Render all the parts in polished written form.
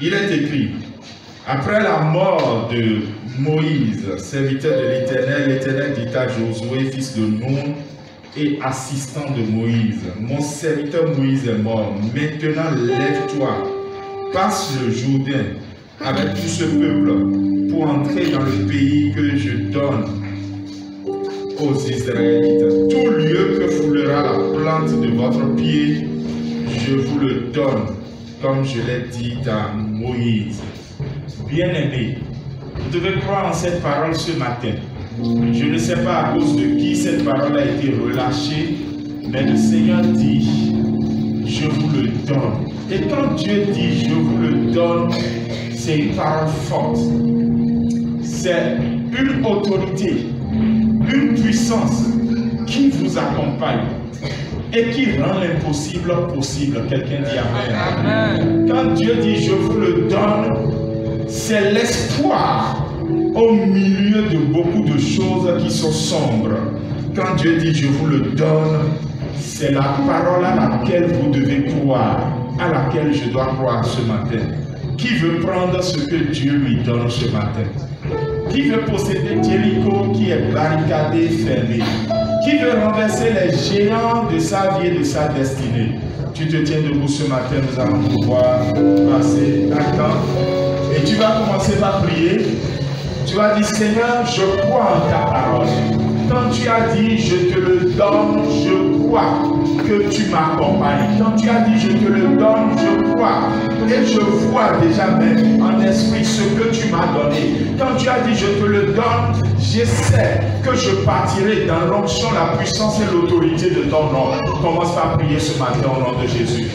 il est écrit, après la mort de Moïse, serviteur de l'Éternel, l'Éternel dit à Josué, fils de Nun, et assistant de Moïse, mon serviteur Moïse est mort, maintenant lève-toi, passe le Jourdain avec tout ce peuple pour entrer dans le pays que je donne aux Israélites. Tout lieu que foulera la plante de votre pied, je vous le donne, comme je l'ai dit à Moïse. Bien-aimés, vous devez croire en cette parole ce matin. Je ne sais pas à cause de qui cette parole a été relâchée, mais le Seigneur dit, je vous le donne. Et quand Dieu dit, je vous le donne, c'est une parole forte. C'est une autorité, une puissance qui vous accompagne et qui rend l'impossible possible. Quelqu'un dit Amen. Quand Dieu dit, je vous le donne, c'est l'espoir au milieu de beaucoup de choses qui sont sombres. Quand Dieu dit, je vous le donne, c'est la parole à laquelle vous devez croire, à laquelle je dois croire ce matin. Qui veut prendre ce que Dieu lui donne ce matin? Qui veut posséder Jéricho qui est barricadé, fermé? Qui veut renverser les géants de sa vie et de sa destinée? Tu te tiens debout ce matin, nous allons pouvoir passer un temps. Et tu vas commencer par prier. Tu vas dire, Seigneur, je crois en ta parole. Quand tu as dit, je te le donne, je crois que tu m'accompagnes. Quand tu as dit, je te le donne, je crois. Et je vois déjà même en esprit ce que tu m'as donné. Quand tu as dit, je te le donne, je sais que je partirai dans l'onction, la puissance et l'autorité de ton nom. Commence par prier ce matin au nom de Jésus.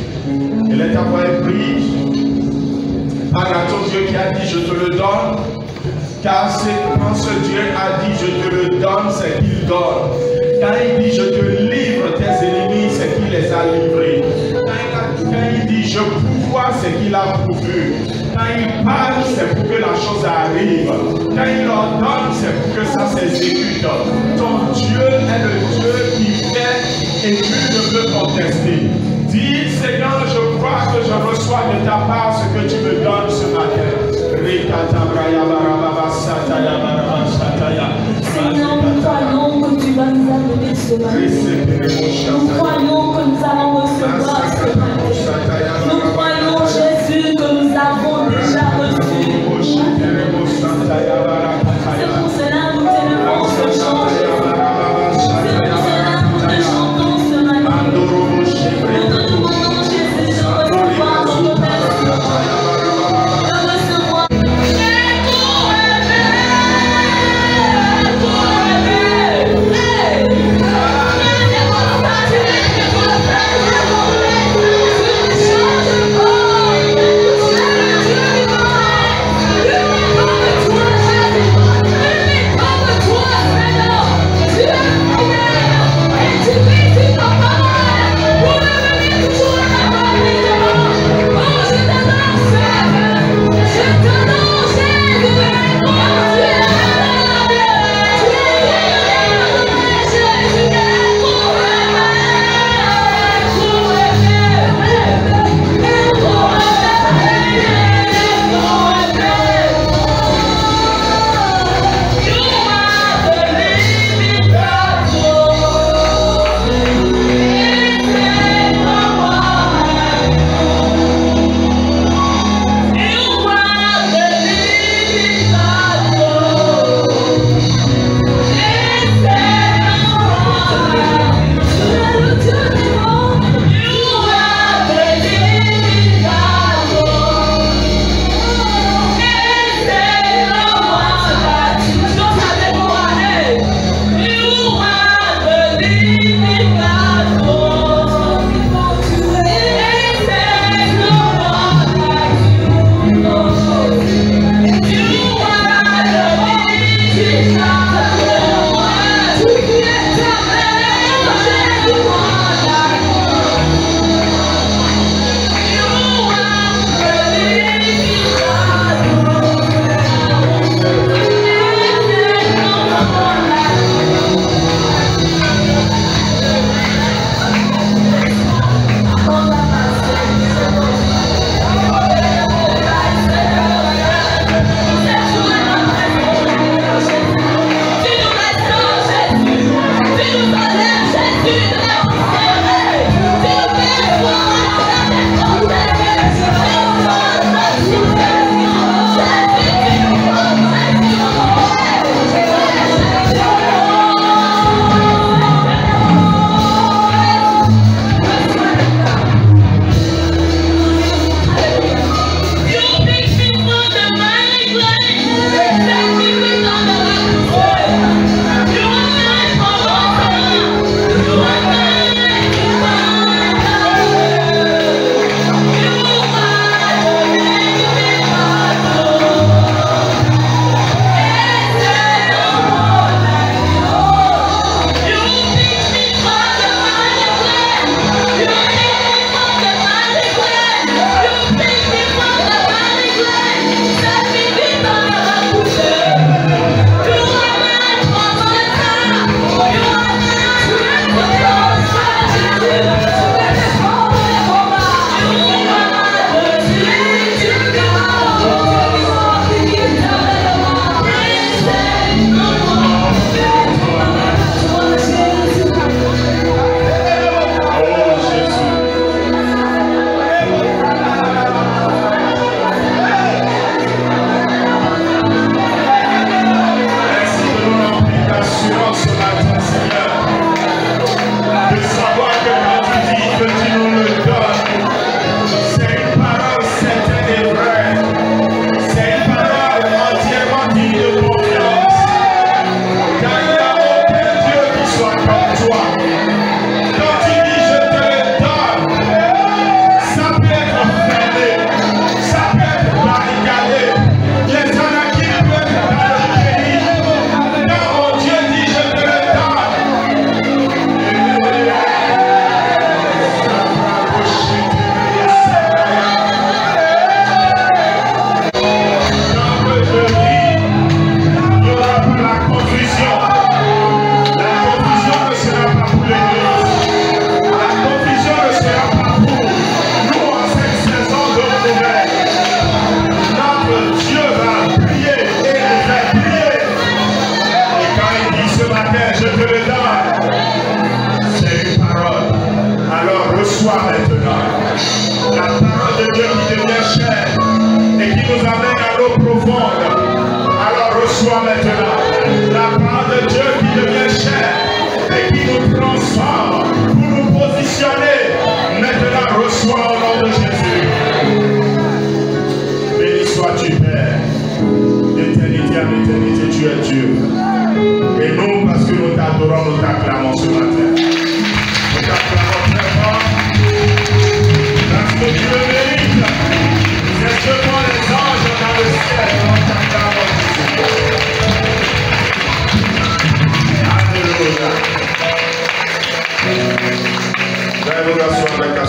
Et let ta voix prie. Parle à ton Dieu qui a dit, je te le donne. Car quand ce Dieu a dit, je te le donne, c'est qu'il donne. Quand il dit, je te livre tes ennemis, c'est qu'il les a livrés. Quand il dit, je pourvois, c'est qu'il a pourvu. Quand il parle, c'est pour que la chose arrive. Quand il ordonne, c'est pour que ça s'exécute. Ton Dieu est le Dieu qui fait et nul ne peut contester. Dis, Seigneur, je crois que je reçois de ta part ce que tu me donnes ce matin. Seigneur, nous croyons que tu vas nous amener ce matin. Nous croyons que nous allons recevoir ce matin. Nous croyons, Jésus, que nous avons déjà reçu. C'est pour cela que nous t'élevons ce chant. C'est pour cela que nous te chantons ce matin. Nous te demandons, Jésus, de recevoir notre Père. De recevoir.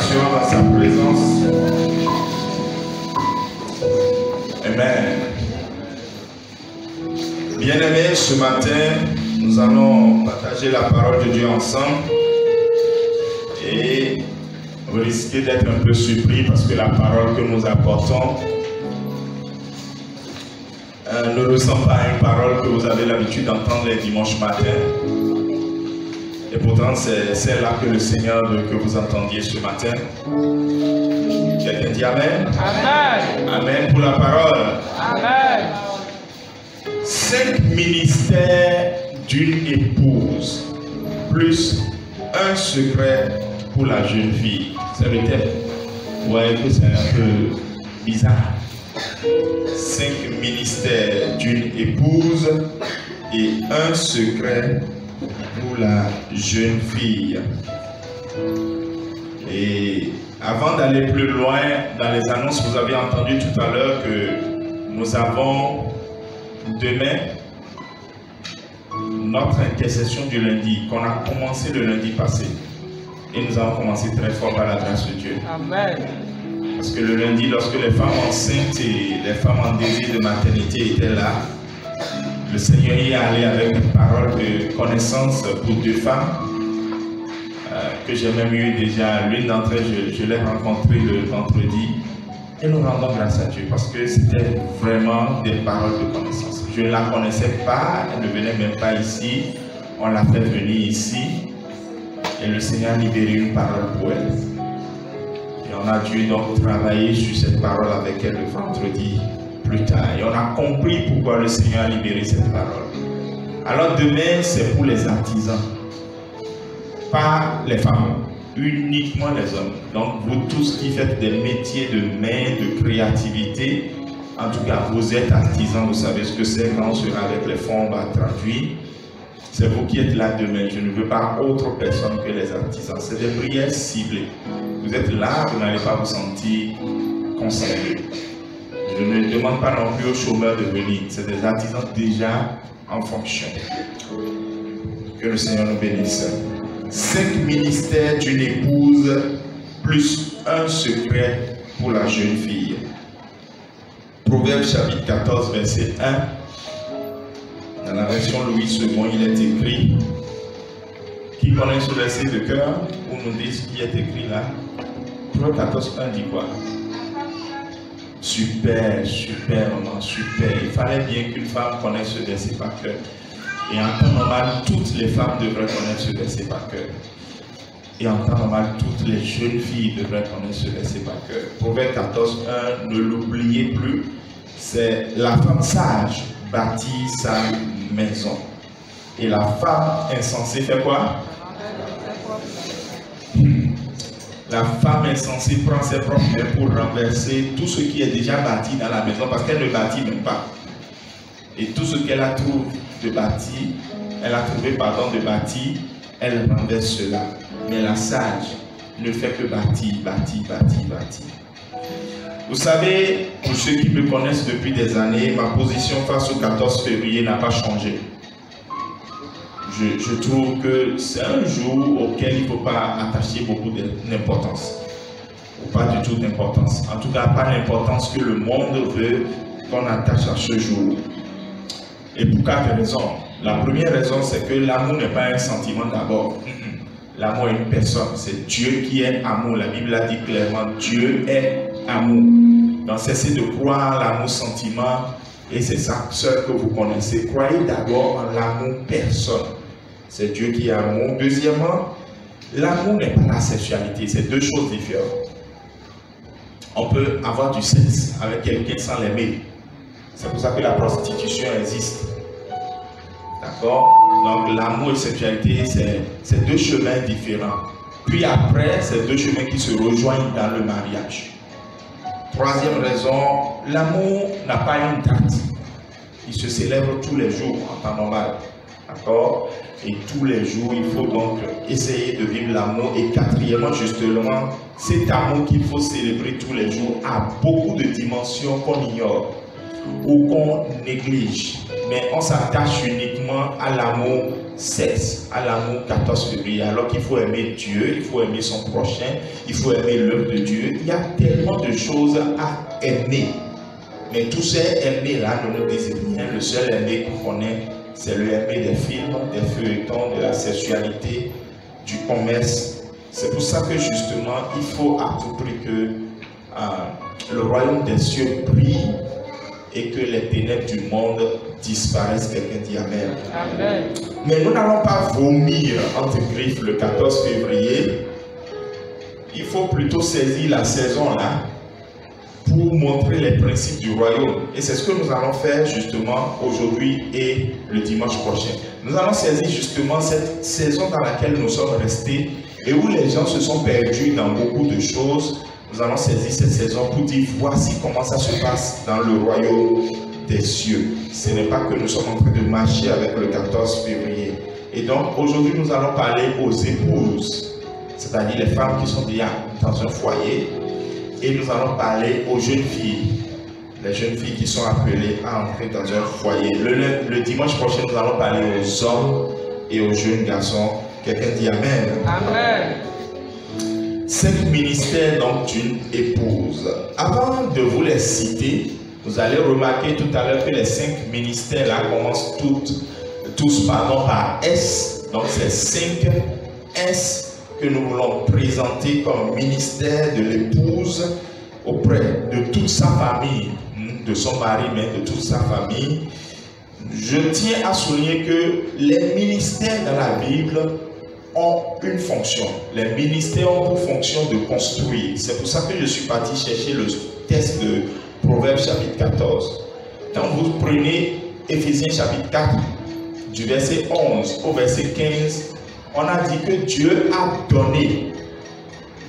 Dans sa présence. Amen. Bien-aimés, ce matin, nous allons partager la parole de Dieu ensemble. Et vous risquez d'être un peu surpris parce que la parole que nous apportons ne ressemble pas à une parole que vous avez l'habitude d'entendre les dimanches matins. Et pourtant, c'est celle-là que le Seigneur veut que vous entendiez ce matin. Quelqu'un dit Amen. Amen. Amen pour la parole. Amen. 5 ministères d'une épouse, plus un secret pour la jeune fille. C'est le thème. Vous voyez que c'est un peu bizarre. 5 ministères d'une épouse et un secret pour la jeune fille. Et avant d'aller plus loin dans les annonces, vous avez entendu tout à l'heure que nous avons demain notre intercession du lundi, qu'on a commencé le lundi passé. Et nous avons commencé très fort par la grâce de Dieu. Amen. Parce que le lundi, lorsque les femmes enceintes et les femmes en désir de maternité étaient là, le Seigneur y est allé avec une parole de connaissance pour 2 femmes que j'ai même eu déjà. L'une d'entre elles, je l'ai rencontrée le vendredi. Et nous rendons grâce à Dieu parce que c'était vraiment des paroles de connaissance. Je ne la connaissais pas, elle ne venait même pas ici. On l'a fait venir ici. Et le Seigneur a libéré une parole pour elle. Et on a dû donc travailler sur cette parole avec elle le vendredi plus tard. Et on a compris pourquoi le Seigneur a libéré cette parole. Alors demain, c'est pour les artisans. Pas les femmes, uniquement les hommes. Donc vous tous qui faites des métiers de main, de créativité, en tout cas vous êtes artisans, vous savez ce que c'est. Quand on sera avec les fonds, on va traduire. C'est vous qui êtes là demain. Je ne veux pas autre personne que les artisans. C'est des prières ciblées. Vous êtes là, vous n'allez pas vous sentir concerné. Je ne demande pas non plus aux chômeurs de venir. C'est des artisans déjà en fonction. Que le Seigneur nous bénisse. 5 ministères d'une épouse plus un secret pour la jeune fille. Proverbe chapitre 14 verset 1. Dans la version Louis II, il est écrit. Qui connaît ce verset de cœur? Ou nous dit ce qui est écrit là? Proverbe 14 1 dit quoi? Super, super maman, super. Il fallait bien qu'une femme connaisse ce verset par cœur. Et en temps normal, toutes les femmes devraient connaître ce verset par cœur. Et en temps normal, toutes les jeunes filles devraient connaître ce verset par cœur. Proverbe 14, 1, ne l'oubliez plus. C'est la femme sage bâtit sa maison. Et la femme insensée fait quoi? La femme insensée prend ses propres mains pour renverser tout ce qui est déjà bâti dans la maison parce qu'elle ne bâtit même pas. Et tout ce qu'elle a trouvé de bâti, elle a trouvé de bâti, elle renverse cela. Mais la sage ne fait que bâtir, bâtir, bâtir, bâtir. Vous savez, pour ceux qui me connaissent depuis des années, ma position face au 14 février n'a pas changé. Je trouve que c'est un jour auquel il ne faut pas attacher beaucoup d'importance. Ou pas du tout d'importance. En tout cas, pas l'importance que le monde veut qu'on attache à ce jour. Et pour 4 raisons. La première raison, c'est que l'amour n'est pas un sentiment d'abord. L'amour est une personne. C'est Dieu qui est amour. La Bible a dit clairement, Dieu est amour. Donc cessez de croire en l'amour sentiment et c'est ça seul que vous connaissez. Croyez d'abord en l'amour personne. C'est Dieu qui est amour. Deuxièmement, l'amour n'est pas la sexualité. C'est deux choses différentes. On peut avoir du sexe avec quelqu'un sans l'aimer. C'est pour ça que la prostitution existe. D'accord? Donc l'amour et la sexualité, c'est deux chemins différents. Puis après, c'est deux chemins qui se rejoignent dans le mariage. Troisième raison, l'amour n'a pas une date. Il se célèbre tous les jours en temps normal. D'accord? Et tous les jours, il faut donc essayer de vivre l'amour. Et quatrièmement, justement, cet amour qu'il faut célébrer tous les jours a beaucoup de dimensions qu'on ignore ou qu'on néglige. Mais on s'attache uniquement à l'amour sexe, à l'amour 14 février, alors qu'il faut aimer Dieu, il faut aimer son prochain, il faut aimer l'œuvre de Dieu. Il y a tellement de choses à aimer. Mais tous ces aimés-là ne nous disent rien. Le seul aimé qu'on connaît, c'est le aimé des films, des feuilletons, de la sexualité, du commerce. C'est pour ça que justement, il faut à tout prix que le royaume des cieux brille et que les ténèbres du monde disparaissent. Quelqu'un dit Amen. Amen. Mais nous n'allons pas vomir entre griffes le 14 février. Il faut plutôt saisir la saison là pour montrer les principes du royaume. Et c'est ce que nous allons faire justement aujourd'hui et le dimanche prochain. Nous allons saisir justement cette saison dans laquelle nous sommes restés et où les gens se sont perdus dans beaucoup de choses. Nous allons saisir cette saison pour dire voici comment ça se passe dans le royaume des cieux. Ce n'est pas que nous sommes en train de marcher avec le 14 février. Et donc aujourd'hui nous allons parler aux épouses, c'est-à-dire les femmes qui sont déjà dans un foyer. Et nous allons parler aux jeunes filles, les jeunes filles qui sont appelées à entrer dans un foyer. Le dimanche prochain, nous allons parler aux hommes et aux jeunes garçons. Quelqu'un dit Amen. Amen. 5 ministères donc d'une épouse. Avant de vous les citer, vous allez remarquer tout à l'heure que les 5 ministères là commencent tous par S. Donc c'est 5 S que nous voulons présenter comme ministère de l'épouse auprès de toute sa famille, de son mari, mais de toute sa famille. Je tiens à souligner que les ministères dans la Bible ont une fonction. Les ministères ont pour fonction de construire. C'est pour ça que je suis parti chercher le texte de Proverbes chapitre 14. Quand vous prenez Éphésiens chapitre 4, du verset 11 au verset 15, on a dit que Dieu a donné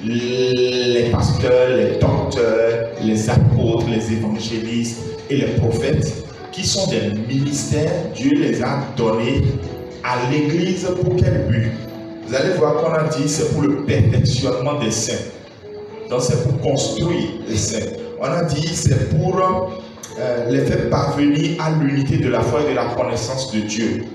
les pasteurs, les docteurs, les apôtres, les évangélistes et les prophètes, qui sont des ministères. Dieu les a donnés à l'église pour quel but? Vous allez voir qu'on a dit c'est pour le perfectionnement des saints. Donc c'est pour construire les saints. On a dit c'est pour les faire parvenir à l'unité de la foi et de la connaissance de Dieu.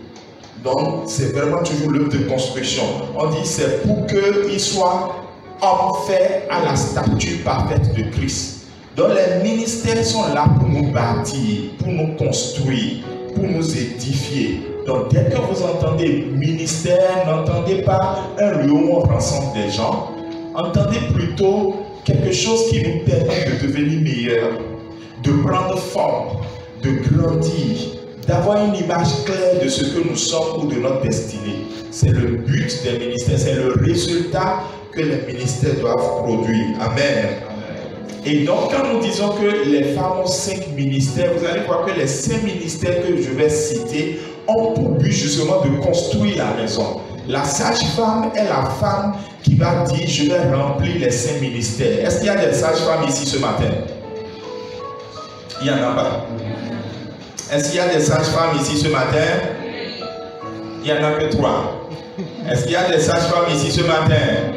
Donc c'est vraiment toujours l'œuvre de construction. On dit c'est pour qu'ils soient hommes faits à la stature parfaite de Christ. Donc les ministères sont là pour nous bâtir, pour nous construire, pour nous édifier. Donc dès que vous entendez ministère, n'entendez pas un lieu où on rassemble des gens. Entendez plutôt quelque chose qui nous permet de devenir meilleurs, de prendre forme, de grandir, d'avoir une image claire de ce que nous sommes ou de notre destinée. C'est le but des ministères, c'est le résultat que les ministères doivent produire. Amen. Et donc, quand nous disons que les femmes ont 5 ministères, vous allez voir que les 5 ministères que je vais citer ont pour but justement de construire la maison. La sage-femme est la femme qui va dire, je vais remplir les 5 ministères. Est-ce qu'il y a des sages-femmes ici ce matin? Il n'y en a pas. Est-ce qu'il y a des sages-femmes ici ce matin? Il n'y en a que 3. Est-ce qu'il y a des sages-femmes ici ce matin?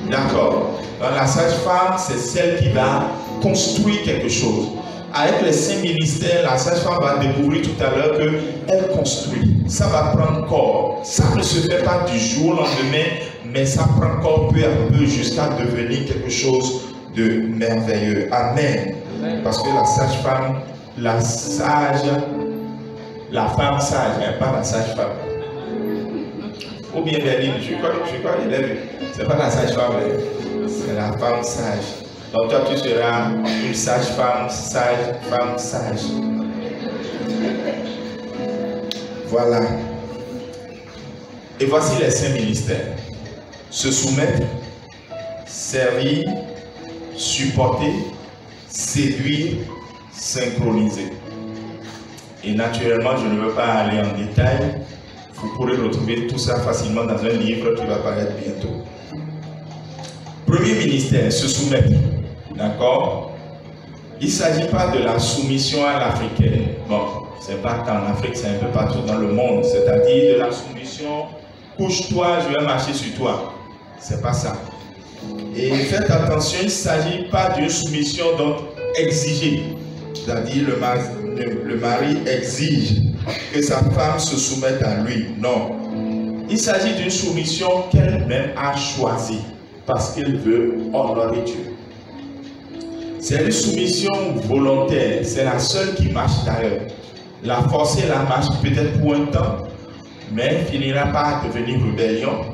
D'accord. Donc la sage-femme, c'est celle qui va construire quelque chose. Avec les 5 ministères, la sage-femme va découvrir tout à l'heure qu'elle construit. Ça va prendre corps. Ça ne se fait pas du jour au lendemain, mais ça prend corps peu à peu jusqu'à devenir quelque chose de merveilleux. Amen. Parce que la sage-femme, la femme sage, hein, pas la sage-femme. Ou bien Berlin, je crois qu'il est vu. Ce n'est pas la sage-femme, c'est la femme sage. Donc toi tu seras une sage-femme, femme sage. Voilà. Et voici les 5 ministères. Se soumettre, servir, supporter, séduire, synchroniser. Et naturellement, je ne veux pas aller en détail. Vous pourrez retrouver tout ça facilement dans un livre qui va paraître bientôt. Premier ministère, se soumettre. D'accord? Il ne s'agit pas de la soumission à l'africaine. Bon, c'est pas qu'en Afrique, c'est un peu partout dans le monde. C'est-à-dire de la soumission, couche-toi, je vais marcher sur toi. C'est pas ça. Et faites attention, il ne s'agit pas d'une soumission donc exigée. C'est-à-dire le mari exige que sa femme se soumette à lui. Non. Il s'agit d'une soumission qu'elle-même a choisie parce qu'elle veut honorer Dieu. C'est une soumission volontaire. C'est la seule qui marche d'ailleurs. La forcer, la marche peut-être pour un temps, mais elle finira par devenir rébellion.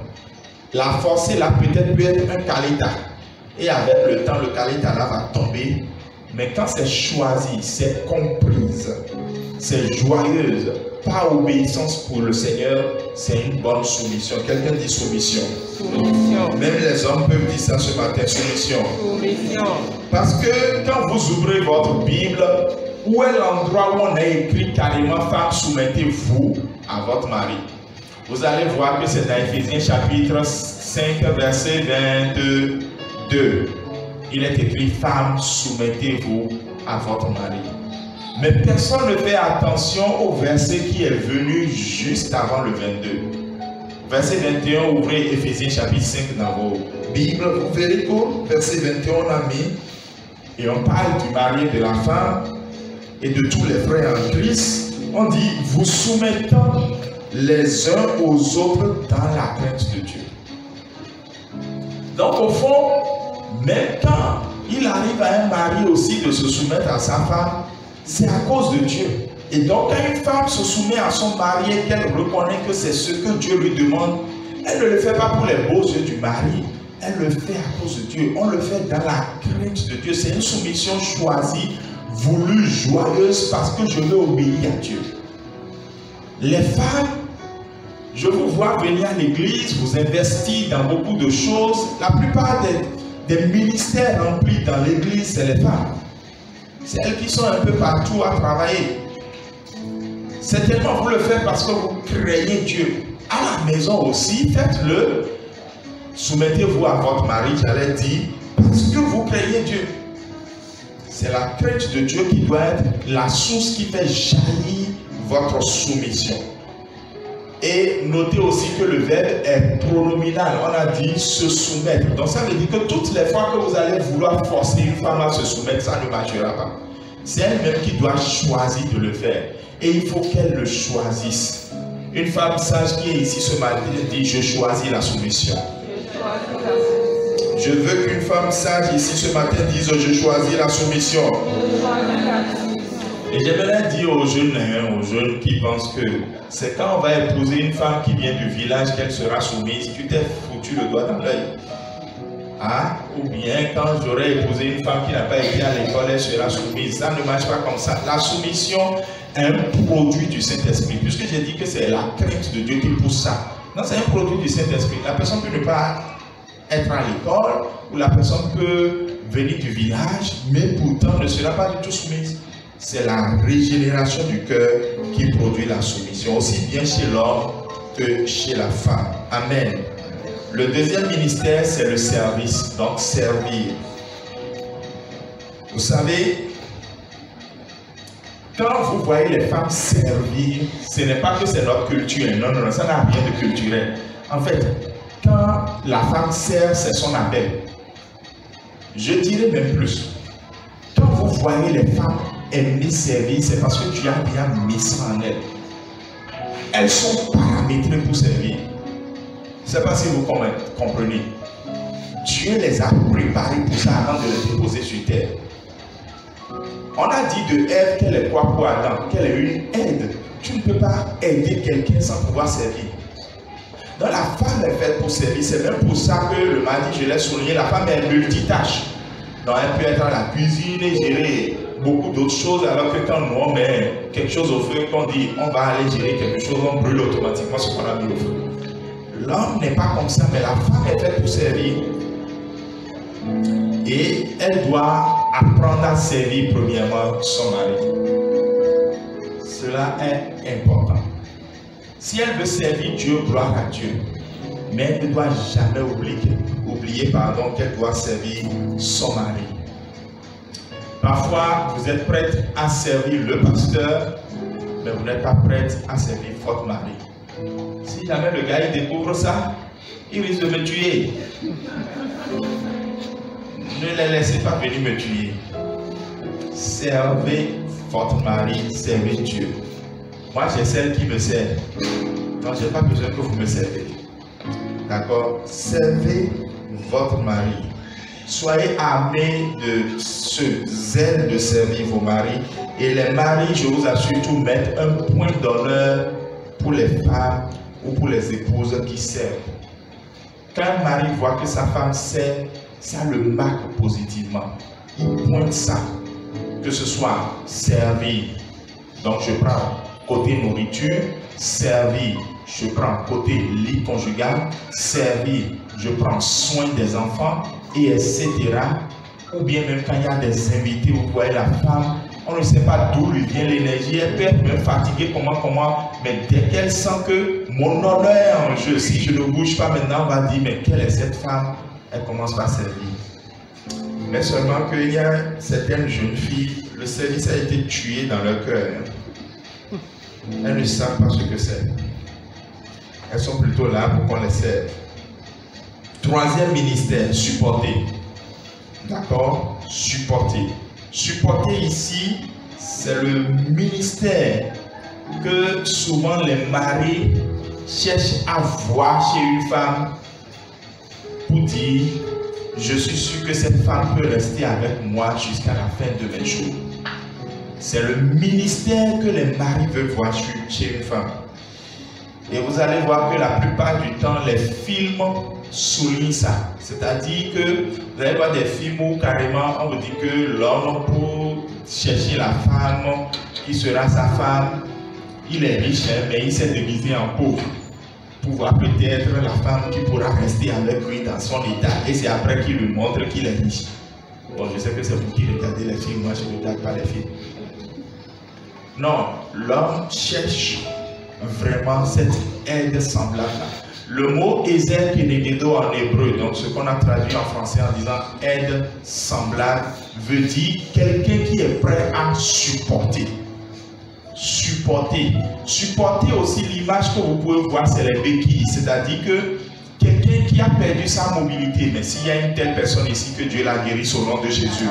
La forcer, là, peut-être peut être un kalita. Et avec le temps, le kalita là va tomber. Mais quand c'est choisi, c'est comprise, c'est joyeuse, pas obéissance pour le Seigneur, c'est une bonne soumission. Quelqu'un dit soumission. Soumission. Même les hommes peuvent dire ça ce matin, soumission. Soumission. Parce que quand vous ouvrez votre Bible, où est l'endroit où on a écrit carrément « Femme, soumettez-vous à votre mari ». Vous allez voir que c'est dans Éphésiens chapitre 5, verset 22. Il est écrit « Femme, soumettez-vous à votre mari ». Mais personne ne fait attention au verset qui est venu juste avant le 22. Verset 21, ouvrez Éphésiens chapitre 5 dans vos Bibles. Vous verrez que verset 21, on a mis, et on parle du mari et de la femme et de tous les frères en Christ. On dit, vous soumettant les uns aux autres dans la crainte de Dieu. Donc au fond, même quand il arrive à un mari aussi de se soumettre à sa femme, c'est à cause de Dieu. Et donc quand une femme se soumet à son mari et qu'elle reconnaît que c'est ce que Dieu lui demande, elle ne le fait pas pour les beaux yeux du mari, elle le fait à cause de Dieu. On le fait dans la crainte de Dieu. C'est une soumission choisie, voulue, joyeuse, parce que je veux obéir à Dieu. Les femmes, Je vous vois venir à l'église, vous investir dans beaucoup de choses. La plupart des ministères remplis dans l'église, c'est les femmes. C'est elles qui sont un peu partout à travailler. Certainement, vous le faites parce que vous craignez Dieu. À la maison aussi, faites-le. Soumettez-vous à votre mari, j'allais dire, parce que vous craignez Dieu. C'est la crainte de Dieu qui doit être la source qui fait jaillir votre soumission. Et notez aussi que le verbe est pronominal. On a dit se soumettre. Donc ça veut dire que toutes les fois que vous allez vouloir forcer une femme à se soumettre, ça ne marchera pas. C'est elle-même qui doit choisir de le faire. Et il faut qu'elle le choisisse. Une femme sage qui est ici ce matin dit: je choisis la soumission. Je veux qu'une femme sage ici ce matin dise: je choisis la soumission. Et j'aimerais dire aux jeunes qui pensent que c'est quand on va épouser une femme qui vient du village qu'elle sera soumise. Tu t'es foutu le doigt dans l'œil. Hein? Ou bien quand j'aurais épousé une femme qui n'a pas été à l'école, elle sera soumise. Ça ne marche pas comme ça. La soumission est un produit du Saint-Esprit. Puisque j'ai dit que c'est la crainte de Dieu qui pousse ça. Non, c'est un produit du Saint-Esprit. La personne peut ne pas être à l'école, ou la personne peut venir du village, mais pourtant ne sera pas du tout soumise. C'est la régénération du cœur qui produit la soumission, aussi bien chez l'homme que chez la femme. Amen. Le deuxième ministère, c'est le service, donc servir. Vous savez, quand vous voyez les femmes servir, ce n'est pas que c'est notre culture. Non, non, non, ça n'a rien de culturel. En fait, quand la femme sert, c'est son appel. Je dirais même plus. Quand vous voyez les femmes aimer servir, c'est parce que tu as bien mis ça en elles. Elles sont paramétrées pour servir. Je ne sais pas si vous comprenez. Dieu les a préparées pour ça avant de les déposer sur terre. On a dit de Ève qu'elle est quoi pour Adam? Qu'elle est une aide. Tu ne peux pas aider quelqu'un sans pouvoir servir. Donc la femme est faite pour servir. C'est même pour ça que le mari, je l'ai souligné, la femme est multitâche. Donc elle peut être à la cuisine et gérer beaucoup d'autres choses, alors que quand nous on met quelque chose au feu, qu'on dit on va aller gérer quelque chose, on brûle automatiquement ce qu'on a mis au feu. L'homme n'est pas comme ça, mais la femme est faite pour servir. Et elle doit apprendre à servir premièrement son mari. Cela est important. Si elle veut servir Dieu, gloire à Dieu. Mais elle ne doit jamais oublier qu'elle doit servir son mari. Parfois, vous êtes prête à servir le pasteur, mais vous n'êtes pas prête à servir votre mari. Si jamais le gars il découvre ça, il risque de me tuer. Ne les laissez pas venir me tuer. Servez votre mari, servez Dieu. Moi, j'ai celle qui me sert. Donc, je n'ai pas besoin que vous me servez. D'accord? Servez votre mari. Soyez armés de ce zèle de servir vos maris. Et les maris, je vous assure, tout mettre un point d'honneur pour les femmes ou pour les épouses qui servent. Quand un mari voit que sa femme sert, ça le marque positivement. Il pointe ça. Que ce soit servir. Donc je prends côté nourriture, servir. Je prends côté lit conjugal, servir. Je prends soin des enfants, et etc. Ou bien même quand il y a des invités, vous voyez la femme, on ne sait pas d'où lui vient l'énergie, elle peut être même fatiguée, comment, mais dès qu'elle sent que mon honneur est en jeu, si je ne bouge pas maintenant, on va dire, mais quelle est cette femme? Elle commence par servir. Mais seulement qu'il y a certaines jeunes filles, le service a été tué dans leur cœur. Elles ne savent pas ce que c'est. Elles sont plutôt là pour qu'on les serve. Troisième ministère, supporter. D'accord? Supporter. Supporter ici, c'est le ministère que souvent les maris cherchent à voir chez une femme pour dire: je suis sûr que cette femme peut rester avec moi jusqu'à la fin de mes jours. C'est le ministère que les maris veulent voir chez une femme. Et vous allez voir que la plupart du temps, les films soulignent ça. C'est-à-dire que vous allez voir des films où carrément on vous dit que l'homme, pour chercher la femme qui sera sa femme, il est riche, mais il s'est déguisé en pauvre. pouvoir peut-être la femme qui pourra rester avec lui dans son état. Et c'est après qu'il lui montre qu'il est riche. Bon, je sais que c'est vous qui regardez les films, moi je ne regarde pas les films. Non, l'homme cherche vraiment cette aide semblable. Le mot Ezer Kenegedo en hébreu, donc ce qu'on a traduit en français en disant aide semblable, veut dire quelqu'un qui est prêt à supporter. Supporter. Supporter aussi, l'image que vous pouvez voir, c'est les béquilles. C'est-à-dire que quelqu'un qui a perdu sa mobilité, mais s'il y a une telle personne ici que Dieu l'a guéri au nom de Jésus,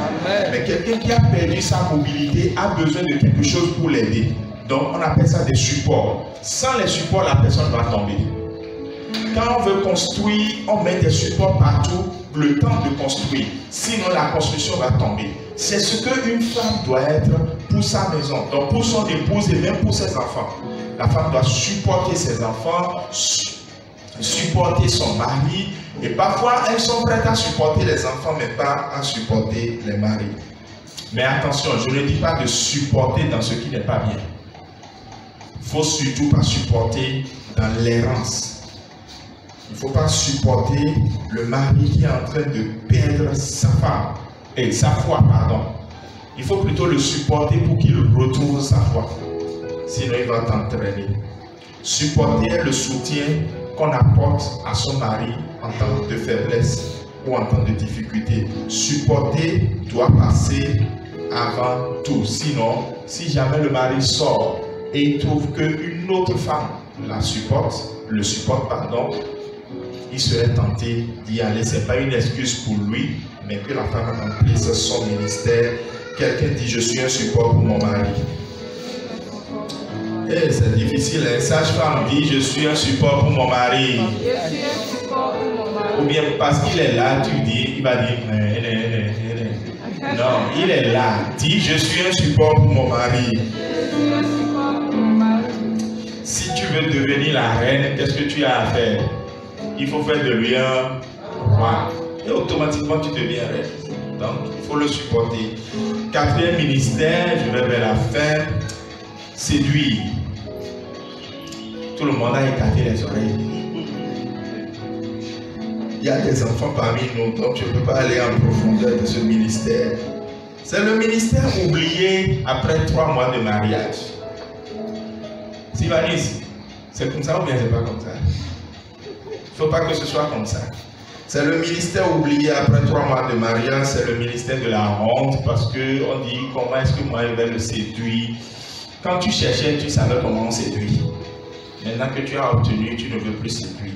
mais quelqu'un qui a perdu sa mobilité a besoin de quelque chose pour l'aider. Donc on appelle ça des supports. Sans les supports, la personne va tomber. Quand on veut construire, on met des supports partout, le temps de construire. Sinon, la construction va tomber. C'est ce qu'une femme doit être pour sa maison, donc pour son épouse et même pour ses enfants. La femme doit supporter ses enfants, supporter son mari. Et parfois, elles sont prêtes à supporter les enfants, mais pas à supporter les maris. Mais attention, je ne dis pas de supporter dans ce qui n'est pas bien. Il ne faut surtout pas supporter dans l'errance. Il ne faut pas supporter le mari qui est en train de perdre sa femme, et sa foi, pardon. Il faut plutôt le supporter pour qu'il retrouve sa foi. Sinon, il va t'entraîner. Supporter le soutien qu'on apporte à son mari en temps de faiblesse ou en temps de difficulté. Supporter doit passer avant tout. Sinon, si jamais le mari sort et il trouve qu'une autre femme le supporte, il serait tenté d'y aller. Ce n'est pas une excuse pour lui, mais que la femme remplisse son ministère. Quelqu'un dit, je suis un support pour mon mari. Eh, c'est difficile, hein? Sage-femme dit, je suis un support pour mon mari. Ou bien parce qu'il est là, tu dis, il va dire, non, il est là. Dis, je suis un support pour mon mari. Si tu veux devenir la reine, qu'est-ce que tu as à faire? Il faut faire de lui un roi. Et automatiquement, tu deviens reine. Donc, il faut le supporter. Quatrième ministère, je vais vers la fin. Séduire. Tout le monde a écarté les oreilles. Il y a des enfants parmi nous, donc je ne peux pas aller en profondeur de ce ministère. C'est le ministère oublié après 3 mois de mariage. Sylvanis, c'est comme ça ou bien c'est pas comme ça? Il ne faut pas que ce soit comme ça. C'est le ministère oublié après 3 mois de mariage, c'est le ministère de la honte, parce qu'on dit comment est-ce que moi je vais le séduire. Quand tu cherchais, tu savais comment on séduit. Maintenant que tu as obtenu, tu ne veux plus séduire.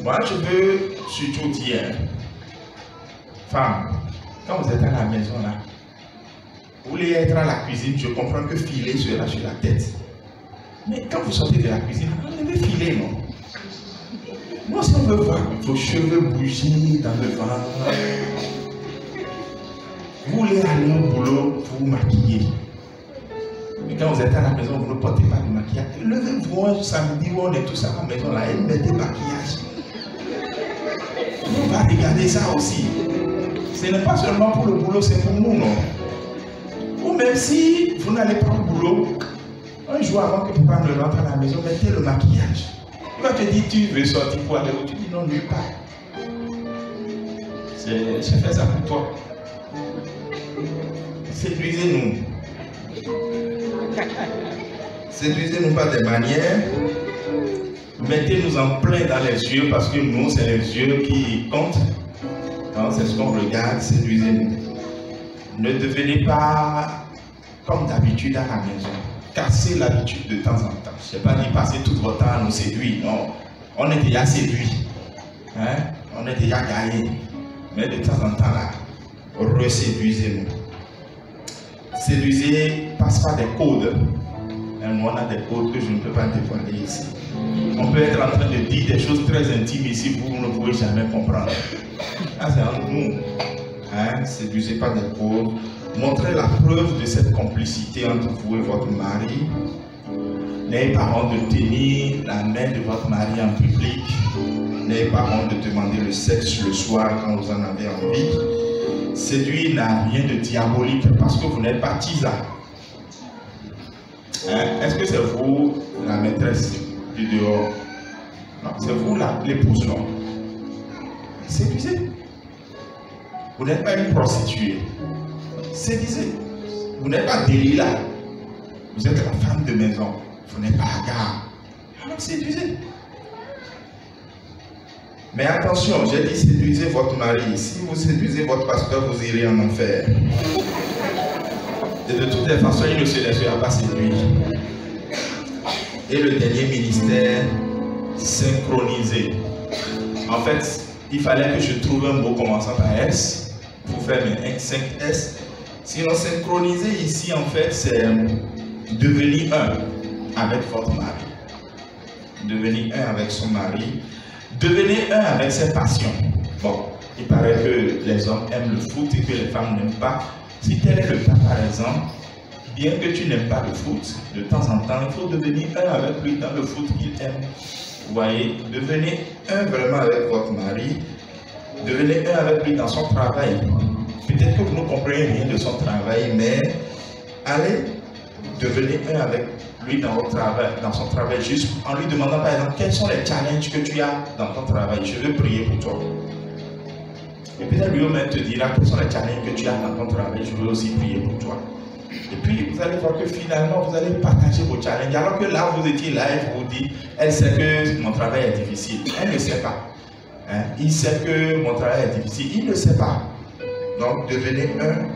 Moi, je veux surtout dire, femme, quand vous êtes à la maison là, vous voulez être à la cuisine, je comprends que filer sera sur la tête. Mais quand vous sortez de la cuisine, vous devez filer, non? Moi, si on veut voir vos cheveux bouger dans le vent, vous voulez aller au boulot pour vous maquiller. Mais quand vous êtes à la maison, vous ne portez pas de maquillage. Levez-vous un samedi où on est tous à la maison là et mettez maquillage. On va regarder ça aussi. Ce n'est pas seulement pour le boulot, c'est pour nous, non? Ou même si vous n'allez pas au boulot, un jour avant que papa ne rentre à la maison, mettez le maquillage. Il va te dire, tu veux sortir pour aller où? Tu dis non, nulle part. J'ai fait ça pour toi. Séduisez-nous. Séduisez-nous par des manières. Mettez-nous en plein dans les yeux parce que nous, c'est les yeux qui comptent. C'est ce qu'on regarde. Séduisez-nous. Ne devenez pas comme d'habitude à la maison. Cassez l'habitude de temps en temps. Je ne sais pas dire passer tout votre temps à nous séduire. Non. On est déjà séduit. Hein? On est déjà gagné. Mais de temps en temps là, reséduisez-nous. Séduisez passe par des codes. Nous, on a des codes que je ne peux pas dévoiler ici. On peut être en train de dire des choses très intimes ici, vous ne pouvez jamais comprendre. Ah, c'est entre nous. Hein? Séduisez pas des codes. Montrez la preuve de cette complicité entre vous et votre mari. N'ayez pas honte de tenir la main de votre mari en public. N'ayez pas honte de demander le sexe le soir quand vous en avez envie. Séduire n'a rien de diabolique parce que vous n'êtes pas tisa. Hein? Est-ce que c'est vous la maîtresse du dehors? Non, c'est vous là, l'épouse, non. Séduisez. Vous n'êtes pas une prostituée. Séduisez. Vous n'êtes pas Delilah. Vous êtes la femme de maison. Vous n'êtes pas Agar. Alors séduisez. Mais attention, j'ai dit séduisez votre mari. Si vous séduisez votre pasteur, vous irez en enfer. Et de toutes les façons, il ne se laissera pas séduire. Et le dernier ministère, synchroniser. En fait, il fallait que je trouve un mot commençant par S pour faire mes 5 S. Sinon, synchroniser ici, en fait, c'est devenir un avec votre mari. Devenir un avec son mari. Devenir un avec ses passions. Bon, il paraît que les hommes aiment le foot et que les femmes n'aiment pas. Si tel est le cas, par exemple, bien que tu n'aimes pas le foot, de temps en temps, il faut devenir un avec lui dans le foot qu'il aime. Vous voyez, devenez un vraiment avec votre mari, devenez un avec lui dans son travail. Peut-être que vous ne comprenez rien de son travail, mais allez, devenez un avec lui dans son travail, juste en lui demandant par exemple quels sont les challenges que tu as dans ton travail. Je veux prier pour toi. Et peut-être lui-même te dira quels sont les challenges que tu as dans ton travail. Je veux aussi prier pour toi. Et puis vous allez voir que finalement vous allez partager vos challenges. Alors que là vous étiez là et vous dites, elle sait que mon travail est difficile. Elle ne sait pas. Hein? Il sait que mon travail est difficile. Il ne sait pas. Donc devenez un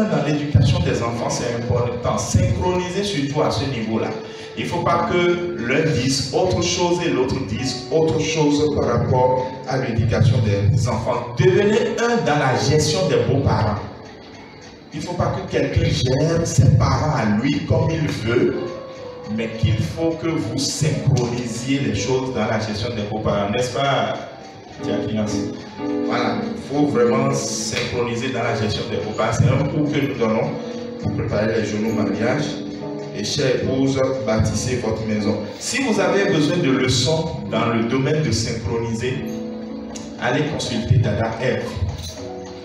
dans l'éducation des enfants, c'est important. Synchronisez surtout à ce niveau-là. Il ne faut pas que l'un dise autre chose et l'autre dise autre chose par rapport à l'éducation des enfants. Devenez un dans la gestion des beaux-parents. Il ne faut pas que quelqu'un gère ses parents à lui comme il veut, mais qu'il faut que vous synchronisiez les choses dans la gestion des beaux-parents. N'est-ce pas, Diakinas? Voilà, il faut vraiment synchroniser dans la gestion des beaux-parents. C'est un cours que nous donnons pour préparer les journaux mariage. Et chère épouse, bâtissez votre maison. Si vous avez besoin de leçons dans le domaine de synchroniser, allez consulter Dada Ève.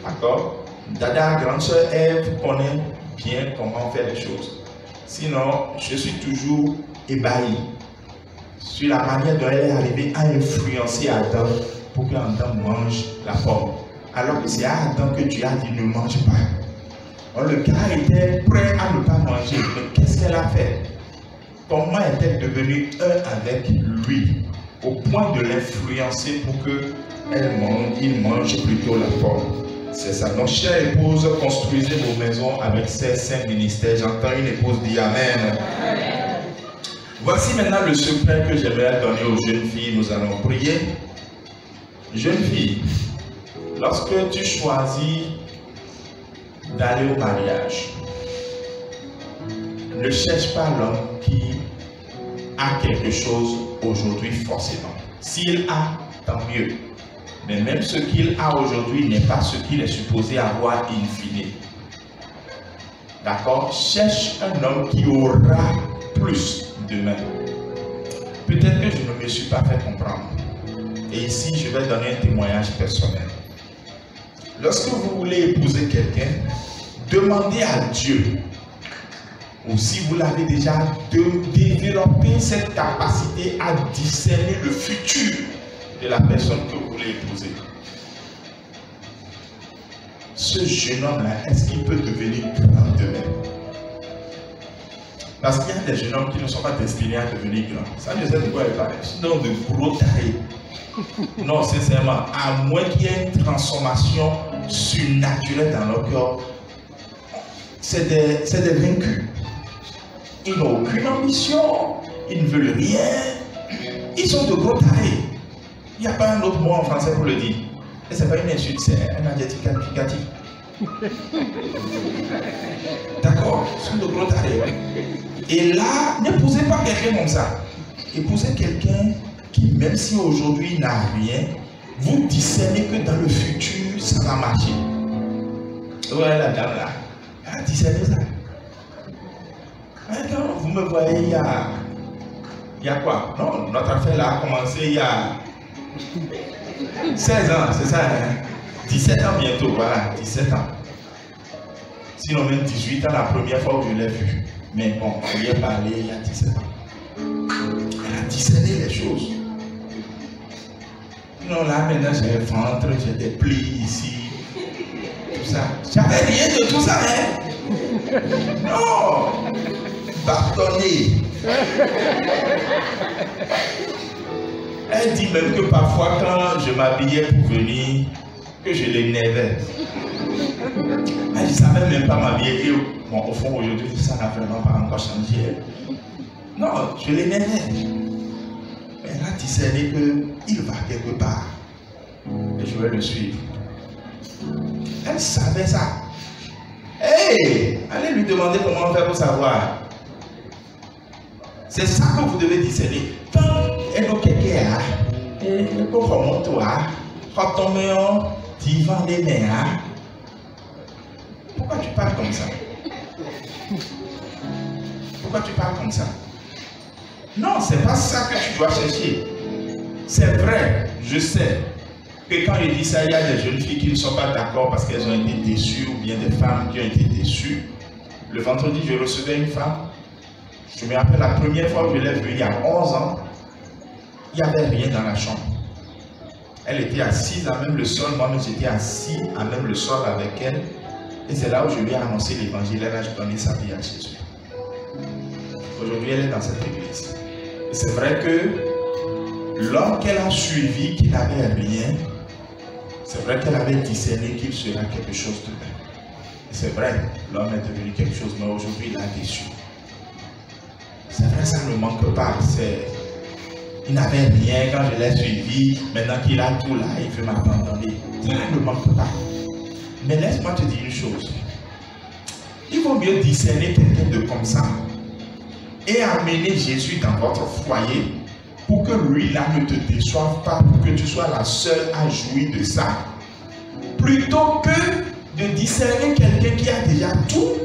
D'accord? Dada, grande sœur Ève, connaît bien comment faire les choses. Sinon, je suis toujours ébahi sur la manière dont elle est arrivée à influencer Adam pour qu'Adam mange la pomme. Alors que c'est à Adam que Dieu a dit ne mange pas. Alors, le gars était prêt à ne pas manger. Mais qu'est-ce qu'elle a fait? Comment est-elle devenue un avec lui au point de l'influencer pour qu'il mange plutôt la pomme? C'est ça. Donc, chère épouse, construisez vos maisons avec ces 5 ministères. J'entends une épouse dire Amen. Voici maintenant le secret que j'aimerais donner aux jeunes filles. Nous allons prier. Jeune fille, lorsque tu choisis d'aller au mariage, ne cherche pas l'homme qui a quelque chose aujourd'hui forcément. S'il a, tant mieux. Mais même ce qu'il a aujourd'hui n'est pas ce qu'il est supposé avoir in fine. D'accord? Cherche un homme qui aura plus demain. Peut-être que je ne me suis pas fait comprendre. Et ici, je vais donner un témoignage personnel. Lorsque vous voulez épouser quelqu'un, demandez à Dieu, ou si vous l'avez déjà, de développer cette capacité à discerner le futur de la personne que vous voulez épouser. Ce jeune homme-là, est-ce qu'il peut devenir grand demain? Parce qu'il y a des jeunes hommes qui ne sont pas destinés à devenir grands. Ça, je sais de quoi il parle. Sinon, de gros tarés. Non, sincèrement, à moins qu'il y ait une transformation surnaturelle dans leur corps, c'est des vaincus. Ils n'ont aucune ambition, ils ne veulent rien, ils sont de gros tarés. Il n'y a pas un autre mot en français pour le dire. Et ce n'est pas une insulte, c'est un adjectif qualificatif. D'accord, ils sont de gros tarés. Et là, n'épousez pas quelqu'un comme ça. Épousez quelqu'un qui, même si aujourd'hui il n'a rien, vous discernez que dans le futur, ça va marcher. Ouais, la dame là, elle a discerné ça. Quand vous me voyez, il y a quoi? Non, notre affaire là a commencé il y a 16 ans, c'est ça, hein? 17 ans bientôt, voilà, 17 ans. Sinon même 18 ans la première fois où je l'ai vue. Mais bon, je lui ai parlé il y a 17 ans. Elle a discerner les choses. Non, là maintenant j'ai un ventre, j'ai des plis ici, tout ça. J'avais rien de tout ça, hein? Non! Pardonnez. Elle dit même que parfois quand je m'habillais pour venir, que je l'énervais. Elle ne savait même pas m'habiller. Et bon, au fond, aujourd'hui, ça n'a vraiment pas encore changé. Non, je l'énervais. Mais elle a discerné qu'il va quelque part. Et je vais le suivre. Elle savait ça. Hey, allez lui demander comment faire pour savoir. C'est ça que vous devez discerner. Quand elle est quelqu'un, elle remonte toi, quand on met en divan des mains, pourquoi tu parles comme ça? Pourquoi tu parles comme ça? Non, c'est pas ça que tu dois chercher. C'est vrai, je sais que quand je dis ça, il y a des jeunes filles qui ne sont pas d'accord parce qu'elles ont été déçues ou bien des femmes qui ont été déçues. Le vendredi, je recevais une femme. Je me rappelle la première fois que je l'ai vue il y a 11 ans, il n'y avait rien dans la chambre. Elle était assise à même le sol, moi-même j'étais assis à même le sol avec elle. Et c'est là où je lui ai annoncé l'évangile, elle a donné sa vie à Jésus. Aujourd'hui, elle est dans cette église. Et c'est vrai que l'homme qu'elle a suivi, qui n'avait rien, c'est vrai qu'elle avait discerné qu'il sera quelque chose de bien. Et c'est vrai, l'homme est devenu quelque chose, mais aujourd'hui, il a déçu. C'est vrai, ça ne manque pas. Il n'avait rien quand je l'ai suivi. Maintenant qu'il a tout là, il veut m'abandonner. Ça ne manque pas. Mais laisse-moi te dire une chose. Il vaut mieux discerner quelqu'un de comme ça et amener Jésus dans votre foyer pour que lui là ne te déçoive pas, pour que tu sois la seule à jouir de ça. Plutôt que de discerner quelqu'un qui a déjà tout,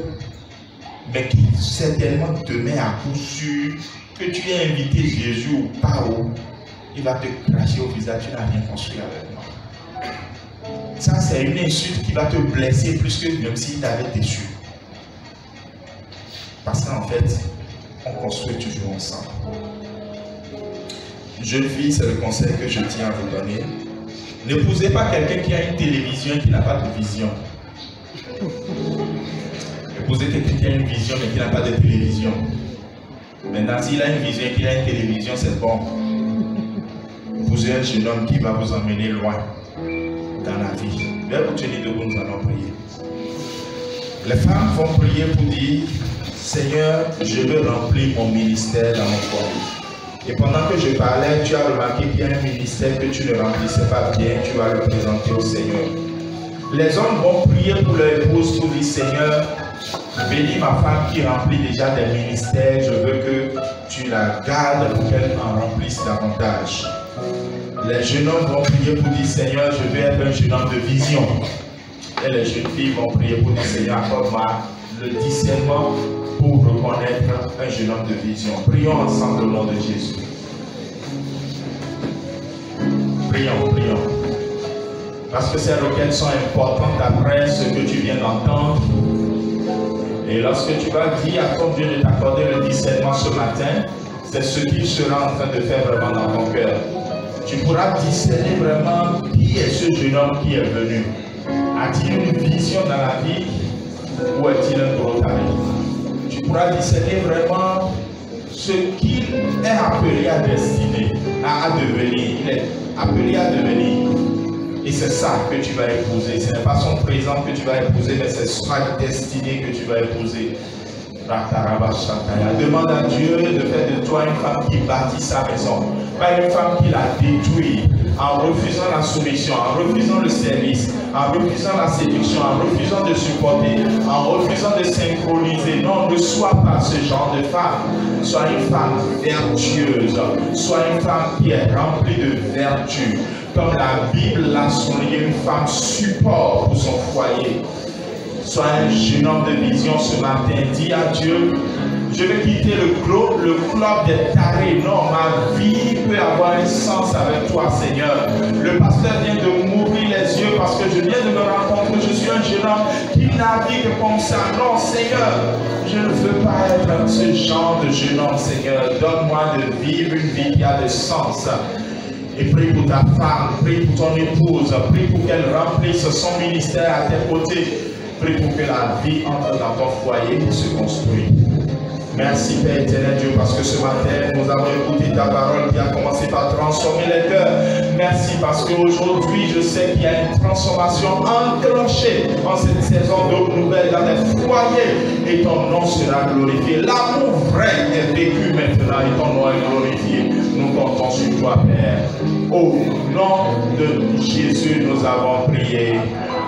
mais qui certainement te met à coup sûr que tu aies invité Jésus ou pas, il va te cracher au visage, tu n'as rien construit avec moi. Ça, c'est une insulte qui va te blesser plus que même s'il t'avait déçu. Parce qu'en fait, on construit toujours ensemble. Jeune fille, c'est le conseil que je tiens à vous donner. N'épousez pas quelqu'un qui a une télévision et qui n'a pas de vision. Épousez quelqu'un qui a une vision mais qui n'a pas de télévision. Maintenant, s'il a une vision et qu'il a une télévision, c'est bon. Épousez un jeune homme qui va vous emmener loin dans la vie. Je vais vous tenir debout, nous allons prier. Les femmes vont prier pour dire, Seigneur, je veux remplir mon ministère dans mon foyer. Et pendant que je parlais, tu as remarqué qu'il y a un ministère que tu ne remplissais pas bien, tu vas le présenter au Seigneur. Les hommes vont prier pour leur épouse pour dire, Seigneur, bénis ma femme qui remplit déjà des ministères, je veux que tu la gardes pour qu'elle en remplisse davantage. Les jeunes hommes vont prier pour dire, Seigneur, je veux être un jeune homme de vision. Et les jeunes filles vont prier pour dire, Seigneur, accorde-moi le discernement pour reconnaître un jeune homme de vision. Prions ensemble au nom de Jésus. Prions, prions. Parce que ces requêtes sont importantes après ce que tu viens d'entendre. Et lorsque tu vas dire à ton Dieu de t'accorder le discernement ce matin, c'est ce qu'il sera en train de faire vraiment dans ton cœur. Tu pourras discerner vraiment qui est ce jeune homme qui est venu. A-t-il une vision dans la vie ou est-il un gros taré? Tu pourras discerner vraiment ce qu'il est appelé à destiner, à devenir. Il est appelé à devenir. Et c'est ça que tu vas épouser. Ce n'est pas son présent que tu vas épouser, mais c'est sa destinée que tu vas épouser. Demande à Dieu de faire de toi une femme qui bâtit sa maison, pas une femme qui la détruit en refusant la soumission, en refusant le service, en refusant la séduction, en refusant de supporter, en refusant de synchroniser. Non, ne sois pas ce genre de femme. Sois une femme vertueuse, sois une femme qui est remplie de vertu. Comme la Bible l'a souligné, une femme support pour son foyer. Sois un jeune homme de vision ce matin. Dis à Dieu, je vais quitter le club des tarés. Non, ma vie peut avoir un sens avec toi, Seigneur. Le pasteur vient de m'ouvrir les yeux parce que je viens de me rendre compte que je suis un jeune homme qui navigue comme ça. Non, Seigneur, je ne veux pas être ce genre de jeune homme, Seigneur. Donne-moi de vivre une vie qui a de sens. Et prie pour ta femme, prie pour ton épouse, prie pour qu'elle remplisse son ministère à tes côtés. Prie pour que la vie entre dans ton foyer et se construise. Merci Père éternel Dieu, parce que ce matin nous avons écouté ta parole qui a commencé par transformer les cœurs. Merci parce qu'aujourd'hui je sais qu'il y a une transformation enclenchée en cette saison d'eau nouvelle dans les foyers et ton nom sera glorifié. L'amour vrai est vécu maintenant et ton nom est glorifié. Nous comptons sur toi Père. Au nom de Jésus nous avons prié.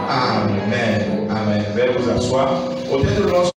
Amen. Amen. Veuillez vous asseoir. Au tête de